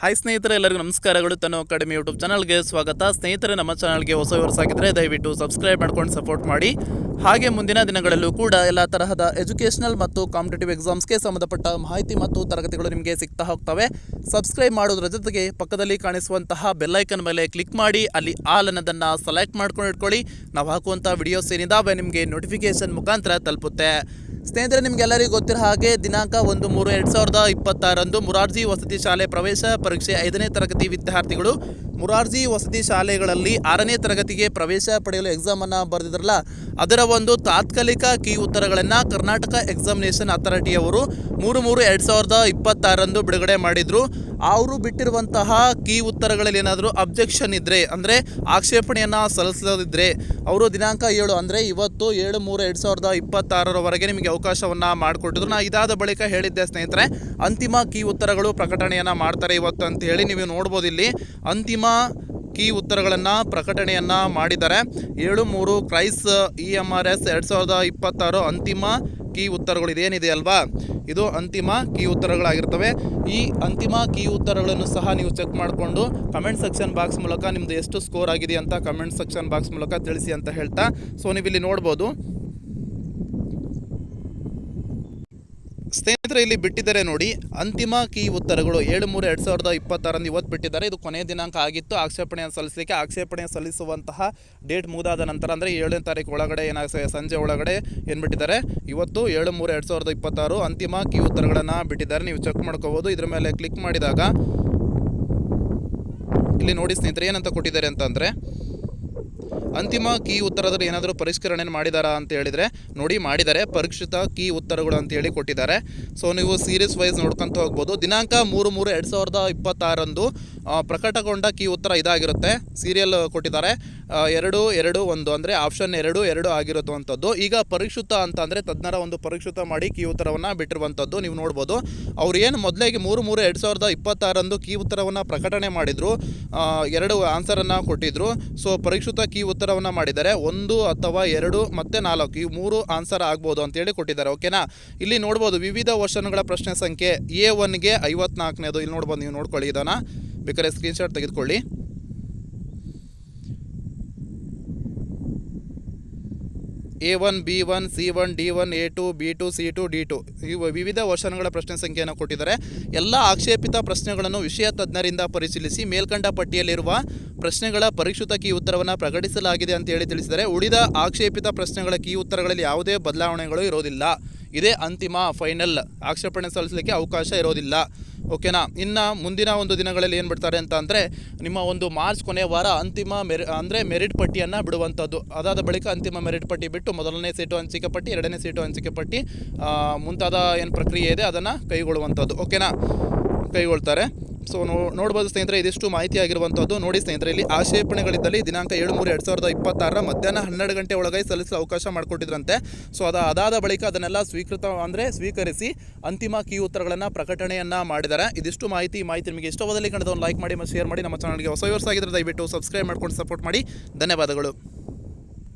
Hi ಸ್ನೇಹಿತರೆ, ಎಲ್ಲರಿಗೂ ನಮಸ್ಕಾರಗಳು. ತನ್ನೋ ಅಕಾಡೆಮಿ ಯೂಟ್ಯೂಬ್ ಚಾನಲ್ಗೆ ಸ್ವಾಗತ. ಸ್ನೇಹಿತರೆ, ನಮ್ಮ ಚಾನಲ್ಗೆ ಹೊಸ ಆಗಿದ್ದರೆ ದಯವಿಟ್ಟು ಸಬ್ಸ್ಕ್ರೈಬ್ ಮಾಡ್ಕೊಂಡು ಸಪೋರ್ಟ್ ಮಾಡಿ. ಹಾಗೆ ಮುಂದಿನ ದಿನಗಳಲ್ಲೂ ಕೂಡ ಎಲ್ಲ ತರಹದ ಎಜುಕೇಷನಲ್ ಮತ್ತು ಕಾಂಪಿಟೇಟಿವ್ ಎಕ್ಸಾಮ್ಸ್ಗೆ ಸಂಬಂಧಪಟ್ಟ ಮಾಹಿತಿ ಮತ್ತು ತರಗತಿಗಳು ನಿಮಗೆ ಸಿಗ್ತಾ ಹೋಗ್ತವೆ. ಸಬ್ಸ್ಕ್ರೈಬ್ ಮಾಡೋದ್ರ ಜೊತೆಗೆ ಪಕ್ಕದಲ್ಲಿ ಕಾಣಿಸುವಂತಹ ಬೆಲ್ಲೈಕನ್ ಮೇಲೆ ಕ್ಲಿಕ್ ಮಾಡಿ ಅಲ್ಲಿ ಆಲ್ ಅನ್ನೋದನ್ನು ಸೆಲೆಕ್ಟ್ ಮಾಡ್ಕೊಂಡು ಇಟ್ಕೊಳ್ಳಿ. ನಾವು ಹಾಕುವಂಥ ವಿಡಿಯೋಸ್ ಏನಿದಾವೆ ನಿಮಗೆ ನೋಟಿಫಿಕೇಶನ್ ಮುಖಾಂತರ ತಲುಪುತ್ತೆ. ಸ್ನೇಹಿತರೆ, ನಿಮಗೆಲ್ಲರಿಗೂ ಗೊತ್ತಿರೋ ಹಾಗೆ ದಿನಾಂಕ 1/3/2026 ಮುರಾರ್ಜಿ ವಸತಿ ಶಾಲೆ ಪ್ರವೇಶ ಪರೀಕ್ಷೆ 5ನೇ ತರಗತಿ ವಿದ್ಯಾರ್ಥಿಗಳು ಮುರಾರ್ಜಿ ವಸತಿ ಶಾಲೆಗಳಲ್ಲಿ 6ನೇ ತರಗತಿಗೆ ಪ್ರವೇಶ ಪಡೆಯಲು ಎಕ್ಸಾಮನ್ನು ಬರೆದಿದ್ರಲ್ಲ, ಅದರ ಒಂದು ತಾತ್ಕಾಲಿಕ ಕೀ ಉತ್ತರಗಳನ್ನು ಕರ್ನಾಟಕ ಎಕ್ಸಾಮಿನೇಷನ್ ಅಥಾರಿಟಿಯವರು 3/3/2026 ಬಿಡುಗಡೆ ಮಾಡಿದರು. ಅವರು ಬಿಟ್ಟಿರುವಂತಹ ಕೀ ಉತ್ತರಗಳಲ್ಲಿ ಏನಾದರೂ ಅಬ್ಜೆಕ್ಷನ್ ಇದ್ದರೆ, ಅಂದರೆ ಆಕ್ಷೇಪಣೆಯನ್ನು ಸಲ್ಲಿಸದಿದ್ದರೆ, ಅವರು ದಿನಾಂಕ 7 ಅಂದರೆ ಇವತ್ತು 7/3/2026 ನಿಮಗೆ ಅವಕಾಶವನ್ನು ಮಾಡಿಕೊಟ್ಟಿದ್ರು. ನಾನು ಇದಾದ ಬಳಿಕ ಹೇಳಿದ್ದೆ ಸ್ನೇಹಿತರೆ, ಅಂತಿಮ ಕೀ ಉತ್ತರಗಳು ಪ್ರಕಟಣೆಯನ್ನು ಮಾಡ್ತಾರೆ ಇವತ್ತು ಅಂತ ಹೇಳಿ. ನೀವು ನೋಡ್ಬೋದು ಇಲ್ಲಿ ಅಂತಿಮ ಕೀ ಉತ್ತರಗಳನ್ನು ಪ್ರಕಟಣೆಯನ್ನು ಮಾಡಿದ್ದಾರೆ. 7/3 ಕ್ರೈಸ್ EMRS 2026 ಅಂತಿಮ ಕೀ ಉತ್ತರಗಳು ಇದೇನಿದೆ ಅಲ್ವಾ, ಇದು ಅಂತಿಮ ಕೀ ಉತ್ತರಗಳಾಗಿರ್ತವೆ. ಈ ಅಂತಿಮ ಕೀ ಉತ್ತರಗಳನ್ನು ಸಹ ನೀವು ಚೆಕ್ ಮಾಡಿಕೊಂಡು ಕಮೆಂಟ್ ಸೆಕ್ಷನ್ ಬಾಕ್ಸ್ ಮೂಲಕ ನಿಮ್ಮದು ಎಷ್ಟು ಸ್ಕೋರ್ ಆಗಿದೆ ಅಂತ ಕಮೆಂಟ್ ಸೆಕ್ಷನ್ ಬಾಕ್ಸ್ ಮೂಲಕ ತಿಳಿಸಿ ಅಂತ ಹೇಳ್ತಾ, ಸೊ ನೀವು ಇಲ್ಲಿ ನೋಡ್ಬೋದು ಸ್ನೇಹಿತರೆ, ಇಲ್ಲಿ ಬಿಟ್ಟಿದ್ದಾರೆ ನೋಡಿ ಅಂತಿಮ ಕೀ ಉತ್ತರಗಳು 7/3/2026 ಇವತ್ತು ಬಿಟ್ಟಿದ್ದಾರೆ. ಇದು ಕೊನೆಯ ದಿನಾಂಕ ಆಗಿತ್ತು ಆಕ್ಷೇಪಣೆಯನ್ನು ಸಲ್ಲಿಸಲಿಕ್ಕೆ. ಆಕ್ಷೇಪಣೆ ಸಲ್ಲಿಸುವಂತಹ ಡೇಟ್ ಮುಗಿದಾದ ನಂತರ ಅಂದರೆ 7ನೇ ತಾರೀಕು ಒಳಗಡೆ ಸಂಜೆ ಒಳಗಡೆ ಏನು ಬಿಟ್ಟಿದ್ದಾರೆ, ಇವತ್ತು 7/3/2026 ಅಂತಿಮ ಕೀ ಉತ್ತರಗಳನ್ನು ಬಿಟ್ಟಿದ್ದಾರೆ. ನೀವು ಚೆಕ್ ಮಾಡ್ಕೋಬೋದು. ಇದ್ರ ಮೇಲೆ ಕ್ಲಿಕ್ ಮಾಡಿದಾಗ ಇಲ್ಲಿ ನೋಡಿ ಸ್ನೇಹಿತರೆ, ಏನಂತ ಕೊಟ್ಟಿದ್ದಾರೆ ಅಂತಂದರೆ, ಅಂತಿಮ ಕೀ ಉತ್ತರದಲ್ಲಿ ಏನಾದರೂ ಪರಿಷ್ಕರಣೆ ಮಾಡಿದಾರಾ ಅಂತ ಹೇಳಿದರೆ ನೋಡಿ, ಮಾಡಿದ್ದಾರೆ. ಪರೀಕ್ಷಿತ ಕೀ ಉತ್ತರಗಳು ಅಂತೇಳಿ ಕೊಟ್ಟಿದ್ದಾರೆ. ಸೊ ನೀವು ಸೀರೀಸ್ ವೈಸ್ ನೋಡ್ಕೊತ ಹೋಗ್ಬೋದು. ದಿನಾಂಕ 3/3/2026 ಪ್ರಕಟಗೊಂಡ ಕೀ ಉತ್ತರ ಇದಾಗಿರುತ್ತೆ. ಸೀರಿಯಲ್ ಕೊಟ್ಟಿದ್ದಾರೆ 2-2-1 ಅಂದರೆ ಆಪ್ಷನ್ 2 ಆಗಿರುವಂಥದ್ದು. ಈಗ ಪರಿಷ್ಕೃತ ಅಂತ ಅಂದರೆ ತಜ್ಞರ ಒಂದು ಪರಿಷ್ಕೃತ ಮಾಡಿ ಕೀ ಉತ್ತರವನ್ನು ಬಿಟ್ಟಿರುವಂಥದ್ದು ನೀವು ನೋಡ್ಬೋದು. ಅವ್ರು ಏನು ಮೊದಲಿಗೆ 3/3/2026 ಕೀ ಉತ್ತರವನ್ನು ಪ್ರಕಟಣೆ ಮಾಡಿದರು, 2 ಆನ್ಸರನ್ನು ಕೊಟ್ಟಿದ್ದರು. ಸೊ ಪರಿಷ್ಕೃತ ಕೀ ಉತ್ತರವನ್ನು ಮಾಡಿದ್ದಾರೆ. 1 ಅಥವಾ 2 ಮತ್ತು 4 ಈ 3 ಆನ್ಸರ್ ಆಗ್ಬೋದು ಅಂತೇಳಿ ಕೊಟ್ಟಿದ್ದಾರೆ. ಓಕೆನಾ, ಇಲ್ಲಿ ನೋಡ್ಬೋದು ವಿವಿಧ ವರ್ಷನ್ಗಳ ಪ್ರಶ್ನೆ ಸಂಖ್ಯೆ A1ಗೆ 54ನೇದು ಇಲ್ಲಿ ನೋಡ್ಬೋದು. ನೀವು ನೋಡ್ಕೊಳ್ಳಿ, ಇದನ್ನು ಬೇಕಾದ್ರೆ ಸ್ಕ್ರೀನ್ಶಾಟ್ ತೆಗೆದುಕೊಳ್ಳಿ. A1, B1, C1, D1, A2, B2, C2, D2 ಇವು ವಿವಿಧ ವರ್ಷನ್ಗಳ ಪ್ರಶ್ನೆ ಸಂಖ್ಯೆಯನ್ನು ಕೊಟ್ಟಿದ್ದಾರೆ. ಎಲ್ಲ ಆಕ್ಷೇಪಿತ ಪ್ರಶ್ನೆಗಳನ್ನು ವಿಷಯ ತಜ್ಞರಿಂದ ಪರಿಶೀಲಿಸಿ ಮೇಲ್ಕಂಡ ಪಟ್ಟಿಯಲ್ಲಿರುವ ಪ್ರಶ್ನೆಗಳ ಪರಿಷ್ಕೃತ ಕೀ ಉತ್ತರವನ್ನು ಪ್ರಕಟಿಸಲಾಗಿದೆ ಅಂತೇಳಿ ತಿಳಿಸಿದ್ದಾರೆ. ಉಳಿದ ಆಕ್ಷೇಪಿತ ಪ್ರಶ್ನೆಗಳ ಕೀ ಉತ್ತರಗಳಲ್ಲಿ ಯಾವುದೇ ಬದಲಾವಣೆಗಳು ಇರೋದಿಲ್ಲ. ಇದೇ ಅಂತಿಮ ಫೈನಲ್, ಆಕ್ಷೇಪಣೆ ಸಲ್ಲಿಸಲಿಕ್ಕೆ ಅವಕಾಶ ಇರೋದಿಲ್ಲ. ಓಕೆನಾ, ಇನ್ನು ಮುಂದಿನ ಒಂದು ದಿನಗಳಲ್ಲಿ ಏನು ಬಿಡ್ತಾರೆ ಅಂತ ಅಂದರೆ, ನಿಮ್ಮ ಒಂದು ಮಾರ್ಚ್ ಕೊನೆಯ ವಾರ ಅಂತಿಮ ಮೆರಿಟ್ ಪಟ್ಟಿಯನ್ನು ಬಿಡುವಂಥದ್ದು. ಅದಾದ ಬಳಿಕ ಅಂತಿಮ ಮೆರಿಟ್ ಪಟ್ಟಿ ಬಿಟ್ಟು ಮೊದಲನೇ ಸೀಟು ಹಂಚಿಕೆ ಪಟ್ಟಿ, 2ನೇ ಸೀಟು ಹಂಚಿಕೆ ಪಟ್ಟಿ ಮುಂತಾದ ಏನು ಪ್ರಕ್ರಿಯೆ ಇದೆ ಅದನ್ನು ಕೈಗೊಳ್ಳುವಂಥದ್ದು. ಓಕೆನಾ, ಕೈಗೊಳ್ತಾರೆ. ಸೊ ನೋಡ್ಬೋದು ಸ್ನೇಹಿತರೆ, ಇದಿಷ್ಟು ಮಾಹಿತಿ ಆಗಿರುವಂಥದ್ದು. ನೋಡಿ ಸ್ನೇಹಿತರೆ, ಇಲ್ಲಿ ಆಕ್ಷೇಪಣೆಗಳಿದ್ದಲ್ಲಿ ದಿನಾಂಕ 7/3/2026 ಮಧ್ಯಾಹ್ನ 12 ಗಂಟೆ ಒಳಗೆ ಸಲ್ಲಿಸಲು ಅವಕಾಶ ಮಾಡಿಕೊಟ್ಟಿದ್ರಂತೆ. ಸೊ ಅದಾದ ಬಳಿಕ ಅದನ್ನೆಲ್ಲ ಸ್ವೀಕರಿಸಿ ಅಂತಿಮ ಕೀ ಉತ್ತರಗಳನ್ನು ಪ್ರಕಟಣೆಯನ್ನು ಮಾಡಿದ್ದಾರೆ. ಇದಿಷ್ಟು ಮಾಹಿತಿ ನಿಮಗೆ ಇಷ್ಟವಾದಲ್ಲಿ ಕಂಡು ಲೈಕ್ ಮಾಡಿ ಮತ್ತು ಶೇರ್ ಮಾಡಿ. ನಮ್ಮ ಚಾನಲ್ಗೆ ಹೊಸ ಆಗಿದ್ದರೆ ದಯವಿಟ್ಟು ಸಬ್ಸ್ಕ್ರೈಬ್ ಮಾಡ್ಕೊಂಡು ಸಪೋರ್ಟ್ ಮಾಡಿ. ಧನ್ಯವಾದಗಳು.